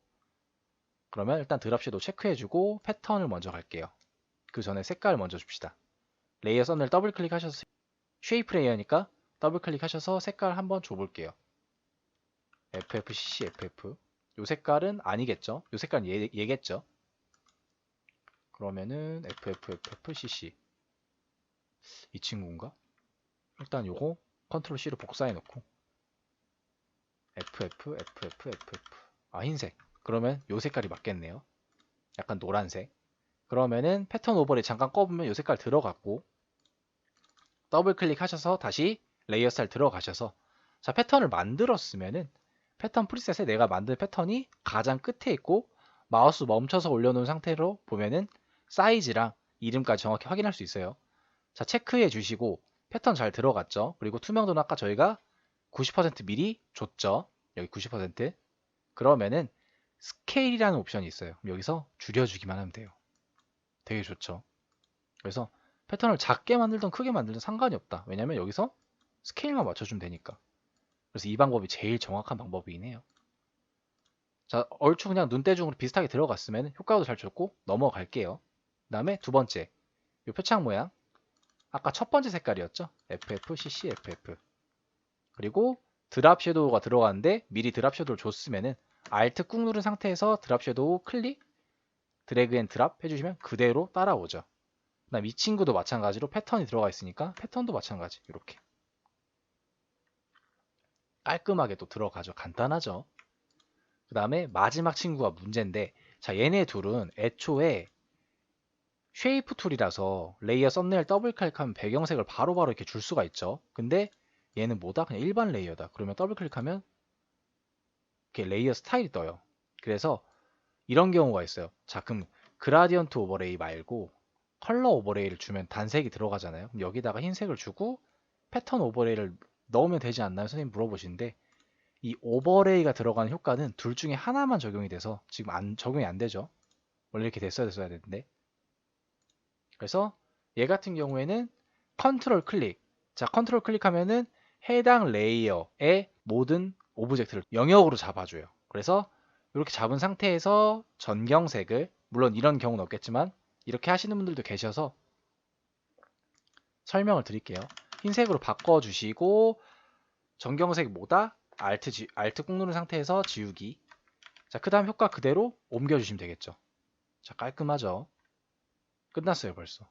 그러면 일단 드랍 섀도우 체크해주고 패턴을 먼저 갈게요. 그 전에 색깔 먼저 줍시다. 레이어 썸네일 더블 클릭하셔서 쉐이프 레이어니까 더블 클릭하셔서 색깔 한번 줘볼게요. FFCC FF. 요 색깔은 아니겠죠? 요 색깔은 얘겠죠? 그러면은 FFFCC 이 친구인가? 일단 요거 컨트롤 C로 복사해 놓고 FFFFFF. 흰색. 그러면 요 색깔이 맞겠네요. 약간 노란색. 그러면은 패턴 오버레이 잠깐 꺼보면 요 색깔 들어갔고, 더블 클릭하셔서 다시 레이어 스타일 들어가셔서, 자, 패턴을 만들었으면은 패턴 프리셋에 내가 만든 패턴이 가장 끝에 있고 마우스 멈춰서 올려놓은 상태로 보면은 사이즈랑 이름까지 정확히 확인할 수 있어요. 자, 체크해 주시고 패턴 잘 들어갔죠. 그리고 투명도는 아까 저희가 90% 미리 줬죠. 여기 90%. 그러면은 스케일이라는 옵션이 있어요. 그럼 여기서 줄여주기만 하면 돼요. 되게 좋죠. 그래서 패턴을 작게 만들든 크게 만들든 상관이 없다. 왜냐면 여기서 스케일만 맞춰주면 되니까. 그래서 이 방법이 제일 정확한 방법이긴 해요. 자, 얼추 그냥 눈대중으로 비슷하게 들어갔으면 효과도 잘 줬고 넘어갈게요. 그 다음에 두 번째, 이 표창 모양. 아까 첫 번째 색깔이었죠? FFCC FF. 그리고 드랍 섀도우가 들어가는데 미리 드랍 섀도우를 줬으면은 Alt 꾹 누른 상태에서 드랍 섀도우 클릭, 드래그 앤 드랍 해주시면 그대로 따라오죠. 그다음 이 친구도 마찬가지로 패턴이 들어가 있으니까 패턴도 마찬가지. 이렇게 깔끔하게 또 들어가죠. 간단하죠. 그 다음에 마지막 친구가 문제인데, 자, 얘네 둘은 애초에 쉐이프 툴이라서 레이어 썸네일 더블 클릭하면 배경색을 바로바로 이렇게 줄 수가 있죠. 근데 얘는 뭐다? 그냥 일반 레이어다. 그러면 더블 클릭하면 이렇게 레이어 스타일이 떠요. 그래서 이런 경우가 있어요. 자, 그럼 그라디언트 오버레이 말고 컬러 오버레이를 주면 단색이 들어가잖아요. 그럼 여기다가 흰색을 주고 패턴 오버레이를 넣으면 되지 않나요? 선생님 물어보시는데, 이 오버레이가 들어가는 효과는 둘 중에 하나만 적용이 돼서 지금 적용이 안 되죠. 원래 이렇게 됐어야 되는데. 그래서 얘 같은 경우에는 컨트롤 클릭. 자, 컨트롤 클릭하면은 해당 레이어의 모든 오브젝트를 영역으로 잡아줘요. 그래서 이렇게 잡은 상태에서 전경색을, 물론 이런 경우는 없겠지만 이렇게 하시는 분들도 계셔서 설명을 드릴게요. 흰색으로 바꿔주시고, 전경색 뭐다? Alt 꾹 누른 상태에서 지우기. 자, 그 다음 효과 그대로 옮겨주시면 되겠죠. 자, 깔끔하죠? 끝났어요, 벌써.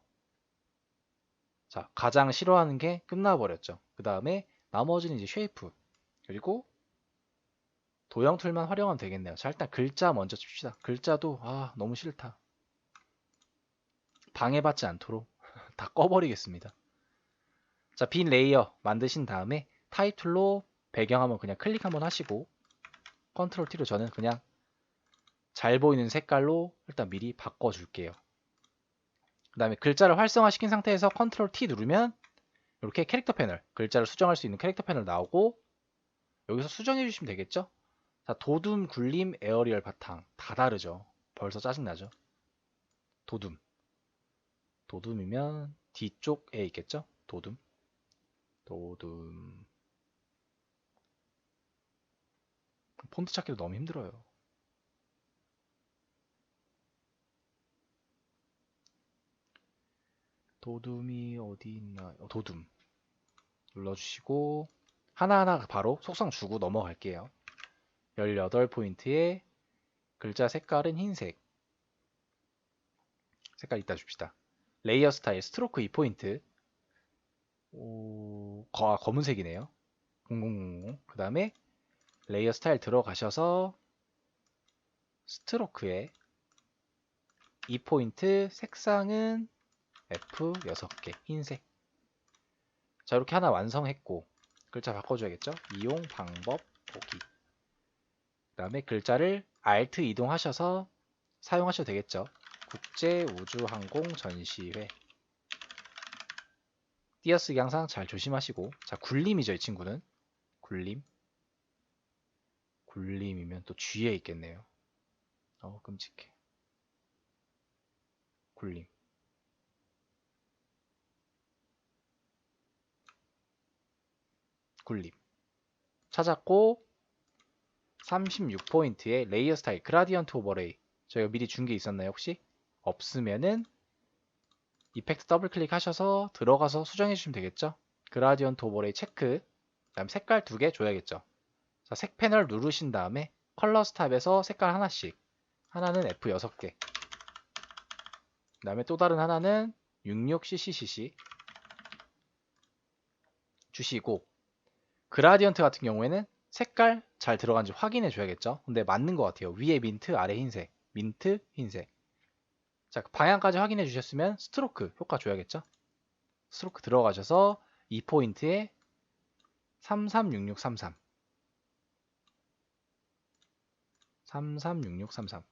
자, 가장 싫어하는 게 끝나버렸죠. 그 다음에 나머지는 이제 쉐이프, 그리고 도형 툴만 활용하면 되겠네요. 자, 일단 글자 먼저 칩시다. 글자도 너무 싫다. 방해받지 않도록 다 꺼버리겠습니다. 자, 빈 레이어 만드신 다음에 타입툴로 배경 한번 그냥 클릭 한번 하시고, 컨트롤 T로 저는 그냥 잘 보이는 색깔로 일단 미리 바꿔줄게요. 그 다음에 글자를 활성화시킨 상태에서 컨트롤 T 누르면 이렇게 캐릭터 패널, 글자를 수정할 수 있는 캐릭터 패널 나오고, 여기서 수정해 주시면 되겠죠? 자, 도둠, 굴림, 에어리얼 바탕 다 다르죠. 벌써 짜증나죠? 도둠. 도둠이면 뒤쪽에 있겠죠? 도둠. 도둠. 폰트 찾기도 너무 힘들어요. 도둠이 어디 있나? 도둠. 눌러주시고, 하나하나 바로 속성 주고 넘어갈게요. 18포인트에 글자 색깔은 흰색. 색깔 이따 줍시다. 레이어 스타일 스트로크 2포인트. 검은색이네요. 0000. 그 다음에 레이어 스타일 들어가셔서 스트로크에 2포인트, 색상은 F 6개, 흰색. 자, 이렇게 하나 완성했고, 글자 바꿔줘야겠죠? 이용 방법 보기. 그 다음에 글자를 Alt 이동하셔서 사용하셔도 되겠죠? 국제우주항공 전시회. 띄어쓰기 항상 잘 조심하시고. 자, 굴림이죠, 이 친구는. 굴림. 굴림이면 또 G에 있겠네요. 끔찍해. 굴림. 굴림. 찾았고, 36포인트에 레이어 스타일 그라디언트 오버레이. 저희가 미리 준 게 있었나요, 혹시? 없으면은 이펙트 더블 클릭하셔서 들어가서 수정해 주시면 되겠죠? 그라디언트 오버레이 체크. 그다음 색깔 2개 줘야겠죠? 자, 색 패널 누르신 다음에 컬러 스탑에서 색깔 하나씩. 하나는 F 6개. 그 다음에 또 다른 하나는 66CCCC 주시고, 그라디언트 같은 경우에는 색깔 잘 들어간지 확인해 줘야겠죠? 근데 맞는 것 같아요. 위에 민트, 아래 흰색. 민트, 흰색. 자, 방향까지 확인해 주셨으면 스트로크 효과 줘야겠죠? 스트로크 들어가셔서 2포인트에 336633. 336633.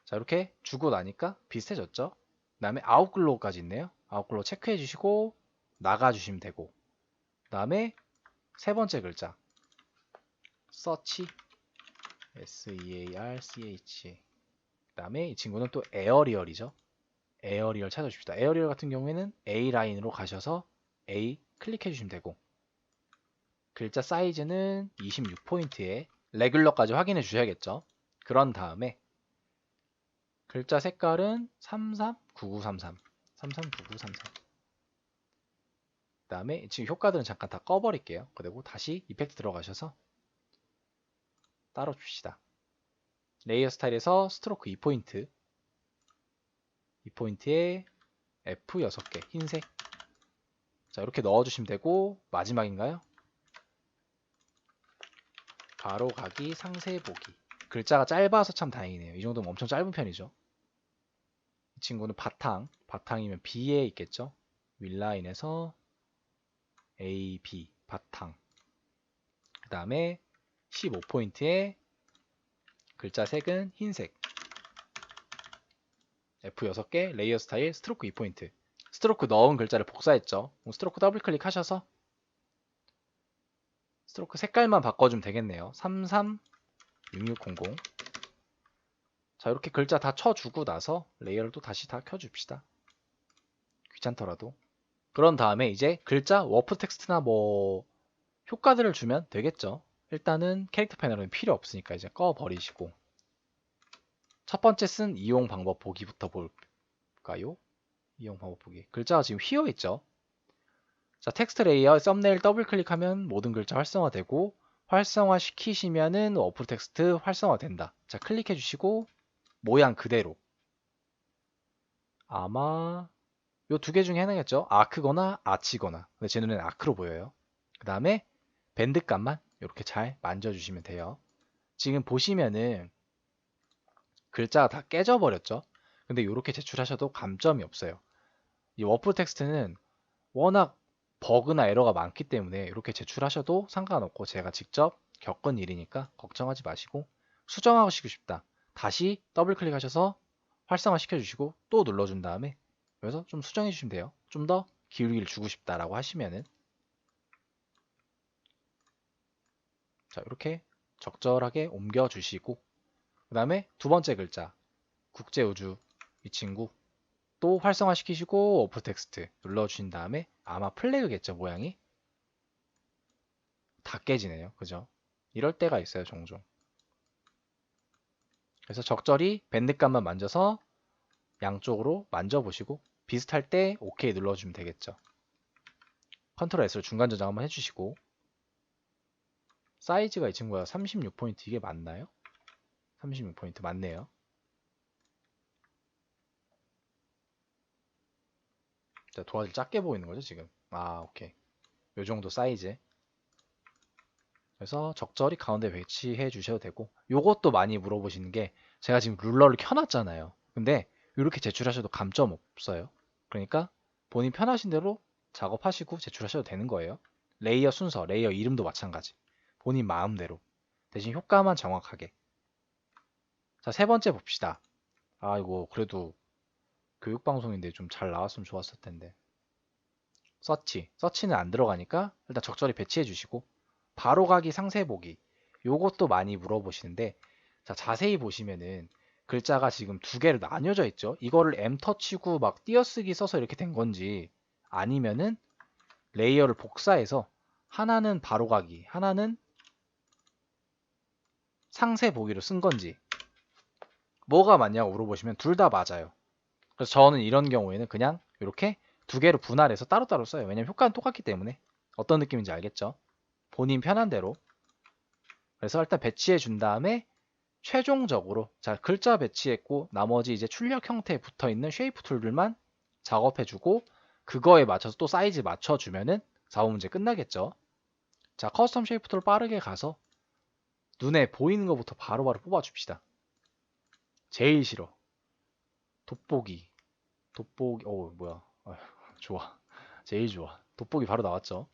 자, 이렇게 주고 나니까 비슷해졌죠? 그 다음에 아웃글로우까지 있네요. 아웃글로우 체크해 주시고 나가 주시면 되고, 그 다음에 세 번째 글자 서치, SEARCH. 그 다음에 이 친구는 또 에어리얼이죠. 에어리얼 찾아줍시다. 에어리얼 같은 경우에는 A 라인으로 가셔서 A 클릭해 주시면 되고, 글자 사이즈는 26포인트에 레귤러까지 확인해 주셔야겠죠. 그런 다음에 글자 색깔은 339933. 339933. 그 다음에 지금 효과들은 잠깐 다 꺼버릴게요. 그리고 다시 이펙트 들어가셔서 따로 줍시다. 레이어 스타일에서 스트로크 2포인트. 이 포인트에 F 6개 흰색. 자, 이렇게 넣어주시면 되고, 마지막인가요? 바로 가기 상세 보기. 글자가 짧아서 참 다행이네요. 이 정도면 엄청 짧은 편이죠. 이 친구는 바탕이면 B에 있겠죠. 윗라인에서 A, B, 바탕. 그 다음에 15포인트에 글자 색은 흰색. F 6개, 레이어 스타일, 스트로크 2포인트. 스트로크 넣은 글자를 복사했죠. 스트로크 더블 클릭하셔서 스트로크 색깔만 바꿔주면 되겠네요. 336600. 자, 이렇게 글자 다 쳐주고 나서 레이어를 또 다시 다 켜줍시다. 귀찮더라도. 그런 다음에 이제 글자 워프 텍스트나 뭐 효과들을 주면 되겠죠. 일단은 캐릭터 패널은 필요 없으니까 이제 꺼버리시고, 첫 번째 쓴 이용 방법 보기부터 볼까요? 이용 방법 보기. 글자가 지금 휘어 있죠. 자, 텍스트 레이어 썸네일 더블 클릭하면 모든 글자 활성화되고, 활성화 시키시면은 워프 텍스트 활성화된다. 자, 클릭해 주시고 모양 그대로. 아마 요 두 개 중에 하나겠죠. 아크거나 아치거나. 근데 제 눈에는 아크로 보여요. 그 다음에 밴드감만 이렇게 잘 만져주시면 돼요. 지금 보시면은 글자가 다 깨져버렸죠. 근데 이렇게 제출하셔도 감점이 없어요. 이 워프 텍스트는 워낙 버그나 에러가 많기 때문에 이렇게 제출하셔도 상관없고, 제가 직접 겪은 일이니까 걱정하지 마시고, 수정하고 싶다. 다시 더블 클릭하셔서 활성화 시켜주시고 또 눌러준 다음에 여기서 좀 수정해 주시면 돼요. 좀 더 기울기를 주고 싶다라고 하시면은, 자, 이렇게 적절하게 옮겨 주시고, 그 다음에 두 번째 글자 국제우주, 이 친구 또 활성화 시키시고 워프 텍스트 눌러주신 다음에, 아마 플래그겠죠. 모양이 다 깨지네요. 그죠? 이럴 때가 있어요, 종종. 그래서 적절히 밴드감만 만져서 양쪽으로 만져보시고 비슷할 때 OK 눌러주면 되겠죠. 컨트롤 S로 중간 저장 한번 해주시고, 사이즈가 이 친구가 36포인트, 이게 맞나요? 36포인트 맞네요. 자, 도화지 작게 보이는 거죠, 지금. 아, 오케이. 요 정도 사이즈. 그래서 적절히 가운데 배치해 주셔도 되고, 요것도 많이 물어보시는 게, 제가 지금 룰러를 켜놨잖아요. 근데 이렇게 제출하셔도 감점 없어요. 그러니까 본인 편하신 대로 작업하시고 제출하셔도 되는 거예요. 레이어 순서, 레이어 이름도 마찬가지. 본인 마음대로. 대신 효과만 정확하게. 자, 세 번째 봅시다. 아, 이거 그래도 교육방송인데 좀 잘 나왔으면 좋았을 텐데. 서치는 안 들어가니까 일단 적절히 배치해 주시고, 바로 가기 상세 보기. 요것도 많이 물어보시는데, 자, 자세히 보시면은 글자가 지금 두 개로 나뉘어져 있죠. 이거를 엔터 치고 막 띄어쓰기 써서 이렇게 된 건지, 아니면은 레이어를 복사해서 하나는 바로 가기, 하나는 상세 보기로 쓴 건지, 뭐가 맞냐고 물어보시면 둘 다 맞아요. 그래서 저는 이런 경우에는 그냥 이렇게 두 개로 분할해서 따로따로 써요. 왜냐면 효과는 똑같기 때문에. 어떤 느낌인지 알겠죠? 본인 편한 대로. 그래서 일단 배치해 준 다음에 최종적으로, 자, 글자 배치했고 나머지 이제 출력 형태에 붙어 있는 쉐이프 툴들만 작업해 주고, 그거에 맞춰서 또 사이즈 맞춰 주면은 4번 문제 끝나겠죠. 자, 커스텀 쉐이프 툴 빠르게 가서 눈에 보이는 것부터 바로바로 뽑아 줍시다. 제일 싫어. 돋보기. 뭐야. 좋아. 제일 좋아. 돋보기 바로 나왔죠.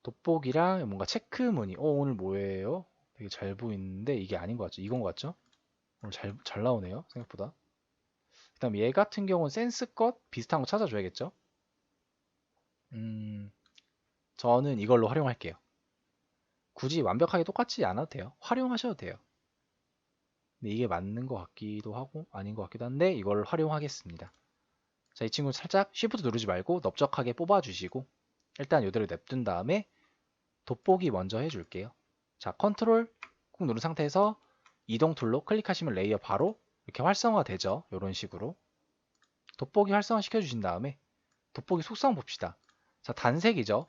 돋보기랑 뭔가 체크무늬. 오늘 뭐예요? 되게 잘 보이는데 이게 아닌 것 같죠? 이건 것 같죠? 오늘 잘 나오네요. 생각보다. 그 다음 얘 같은 경우는 센스껏 비슷한 거 찾아줘야겠죠? 저는 이걸로 활용할게요. 굳이 완벽하게 똑같지 않아도 돼요. 활용하셔도 돼요. 근데 이게 맞는 것 같기도 하고 아닌 것 같기도 한데 이걸 활용하겠습니다. 자, 이 친구 살짝 Shift 누르지 말고 넓적하게 뽑아주시고, 일단 이대로 냅둔 다음에 돋보기 먼저 해줄게요. 자, 컨트롤 꾹 누른 상태에서 이동 툴로 클릭하시면 레이어 바로 이렇게 활성화 되죠. 이런 식으로 돋보기 활성화 시켜주신 다음에 돋보기 속성 봅시다. 자, 단색이죠.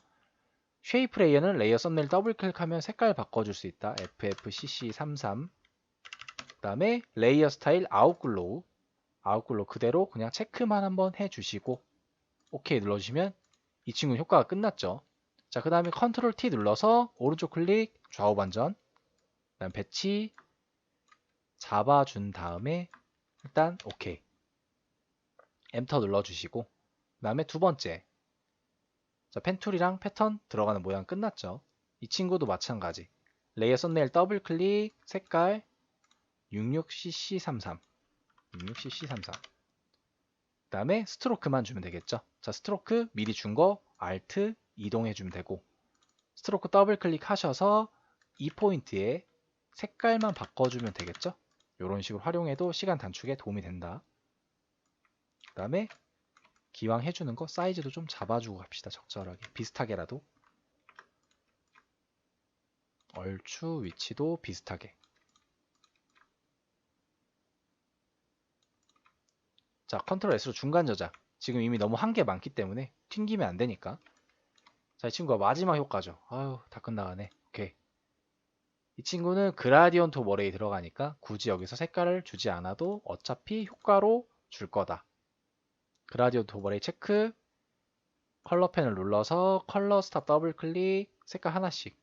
쉐이프 레이어는 레이어 썸네일 더블 클릭하면 색깔 바꿔줄 수 있다. FFCC33. 그 다음에 레이어 스타일 아웃글로우. 아웃글로 그대로 그냥 체크만 한번 해주시고 OK 눌러주시면 이 친구 효과가 끝났죠. 자, 그 다음에 컨트롤 T 눌러서 오른쪽 클릭 좌우 반전, 그 다음 배치 잡아준 다음에 일단 OK 엔터 눌러주시고, 그 다음에 두 번째, 자, 펜툴이랑 패턴 들어가는 모양 끝났죠. 이 친구도 마찬가지. 레이어 썸네일 더블 클릭, 색깔 66cc33, 66cc33. 그 다음에 스트로크만 주면 되겠죠. 자, 스트로크 미리 준 거 Alt 이동해 주면 되고, 스트로크 더블 클릭하셔서 이 포인트에 색깔만 바꿔주면 되겠죠. 이런 식으로 활용해도 시간 단축에 도움이 된다. 그 다음에 기왕 해주는 거 사이즈도 좀 잡아주고 갑시다. 적절하게 비슷하게라도, 얼추 위치도 비슷하게. 자, 컨트롤 S로 중간 저장. 지금 이미 너무 한 개 많기 때문에 튕기면 안 되니까. 자, 이 친구가 마지막 효과죠. 아유, 다 끝나가네. 오케이. 이 친구는 그라디언트 오버레이 들어가니까 굳이 여기서 색깔을 주지 않아도 어차피 효과로 줄 거다. 그라디언트 오버레이 체크, 컬러 펜을 눌러서 컬러 스탑 더블 클릭, 색깔 하나씩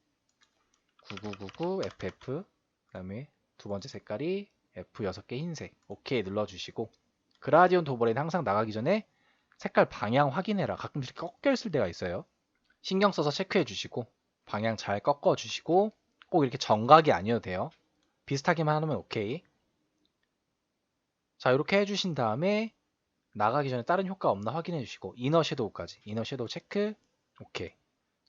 9999 FF, 그 다음에 두 번째 색깔이 F 6개 흰색. OK 눌러주시고, 그라디언트 오버레이는 항상 나가기 전에 색깔 방향 확인해라. 가끔 이렇게 꺾여 있을 때가 있어요. 신경 써서 체크해 주시고 방향 잘 꺾어 주시고, 꼭 이렇게 정각이 아니어도 돼요. 비슷하게만 하면 OK. 자, 이렇게 해주신 다음에 나가기 전에 다른 효과 없나 확인해 주시고, 이너 섀도우까지, 이너 섀도우 체크, OK.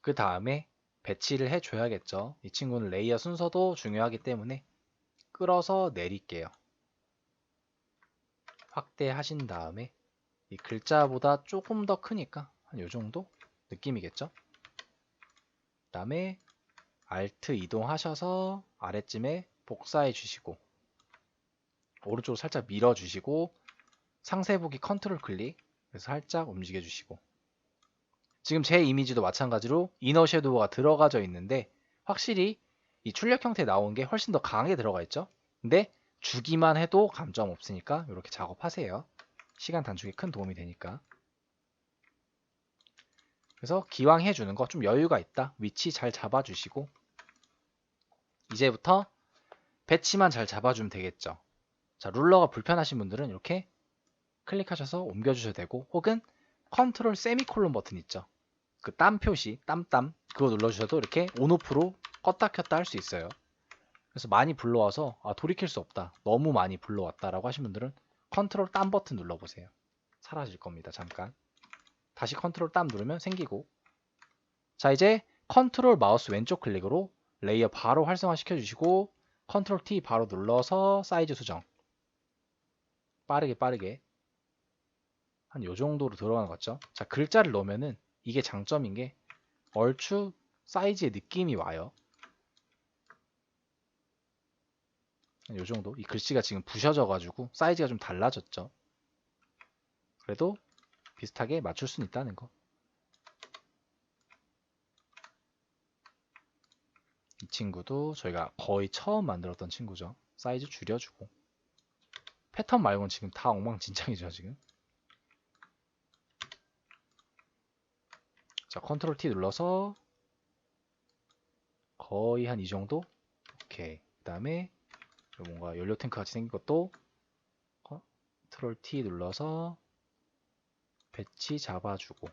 그 다음에 배치를 해줘야겠죠. 이 친구는 레이어 순서도 중요하기 때문에 끌어서 내릴게요. 확대하신 다음에 이 글자보다 조금 더 크니까 한 요 정도 느낌이겠죠. 그 다음에 Alt 이동하셔서 아래쯤에 복사해 주시고, 오른쪽으로 살짝 밀어 주시고, 상세 보기 컨트롤 클릭, 그래서 살짝 움직여 주시고, 지금 제 이미지도 마찬가지로 이너 섀도우가 들어가져 있는데 확실히 이 출력 형태 나온 게 훨씬 더 강하게 들어가 있죠. 근데 주기만 해도 감점 없으니까 이렇게 작업하세요. 시간 단축에 큰 도움이 되니까. 그래서 기왕 해주는 거 좀 여유가 있다. 위치 잘 잡아주시고, 이제부터 배치만 잘 잡아주면 되겠죠. 자, 룰러가 불편하신 분들은 이렇게 클릭하셔서 옮겨주셔도 되고, 혹은 컨트롤 세미콜론 버튼 있죠. 그 땀 표시, 땀 그거 눌러주셔도 이렇게 온오프로 껐다 켰다 할 수 있어요. 그래서 많이 불러와서 돌이킬 수 없다, 너무 많이 불러왔다라고 하신 분들은 컨트롤 땀 버튼 눌러보세요. 사라질 겁니다. 잠깐 다시 컨트롤 땀 누르면 생기고. 자, 이제 컨트롤 마우스 왼쪽 클릭으로 레이어 바로 활성화 시켜주시고, 컨트롤 T 바로 눌러서 사이즈 수정 빠르게 한 요 정도로 들어가는 것 같죠. 자, 글자를 넣으면은 이게 장점인 게 얼추 사이즈의 느낌이 와요. 요 정도. 이 글씨가 지금 부셔져 가지고 사이즈가 좀 달라졌죠. 그래도 비슷하게 맞출 수는 있다는 거. 이 친구도 저희가 거의 처음 만들었던 친구죠. 사이즈 줄여주고. 패턴 말고는 지금 다 엉망진창이죠, 지금. 자, 컨트롤 T 눌러서 거의 한 이 정도? 오케이. 그 다음에 뭔가 연료 탱크 같이 생긴 것도 컨트롤 T 눌러서 배치 잡아주고.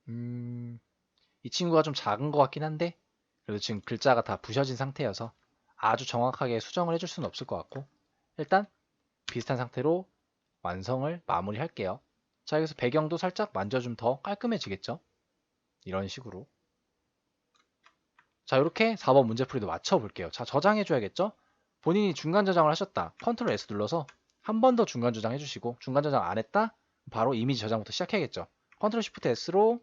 이 친구가 좀 작은 것 같긴 한데 그래도 지금 글자가 다 부셔진 상태여서 아주 정확하게 수정을 해줄 수는 없을 것 같고, 일단 비슷한 상태로 완성을 마무리할게요. 자, 여기서 배경도 살짝 만져주면 더 깔끔해지겠죠? 이런 식으로. 자, 이렇게 4번 문제풀이도 맞춰볼게요. 자, 저장해줘야겠죠? 본인이 중간 저장을 하셨다. 컨트롤 S 눌러서 한 번 더 중간 저장 해주시고, 중간 저장 안 했다? 바로 이미지 저장부터 시작해야겠죠? 컨트롤 Shift S로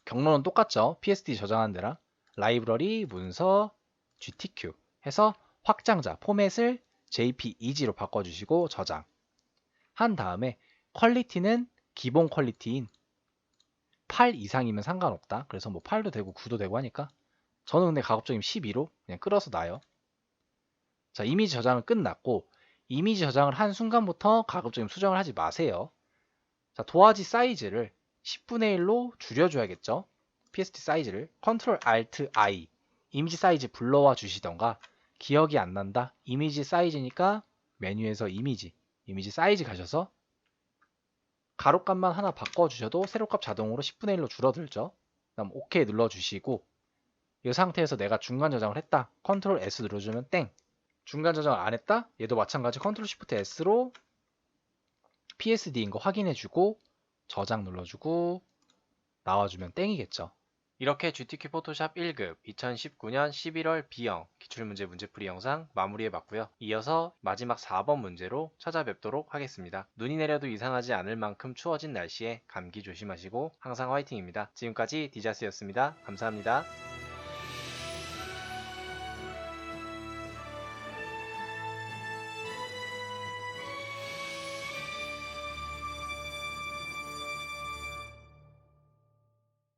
경로는 똑같죠? PSD 저장하는 데랑 라이브러리, 문서, GTQ 해서 확장자, 포맷을 JPEG로 바꿔주시고 저장 한 다음에 퀄리티는 기본 퀄리티인 8 이상이면 상관없다. 그래서 뭐 8도 되고 9도 되고 하니까 저는 근데 가급적이면 12로 그냥 끌어서 놔요. 자, 이미지 저장은 끝났고 이미지 저장을 한 순간부터 가급적이면 수정을 하지 마세요. 자, 도화지 사이즈를 10분의 1로 줄여줘야겠죠. PSD 사이즈를 Ctrl Alt I 이미지 사이즈 불러와 주시던가, 기억이 안 난다. 이미지 사이즈니까 메뉴에서 이미지 사이즈 가셔서 가로값만 하나 바꿔주셔도 세로값 자동으로 10분의 1로 줄어들죠. 그다음 OK 눌러주시고, 이 상태에서 내가 중간 저장을 했다. Ctrl S 눌러주면 땡. 중간 저장을 안 했다? 얘도 마찬가지 Ctrl Shift S로 PSD인 거 확인해주고 저장 눌러주고 나와주면 땡이겠죠. 이렇게 GTK 포토샵 1급 2019년 11월 B형 기출문제 문제풀이 영상 마무리해봤고요. 이어서 마지막 4번 문제로 찾아뵙도록 하겠습니다. 눈이 내려도 이상하지 않을 만큼 추워진 날씨에 감기 조심하시고 항상 화이팅입니다. 지금까지 디자스였습니다. 감사합니다.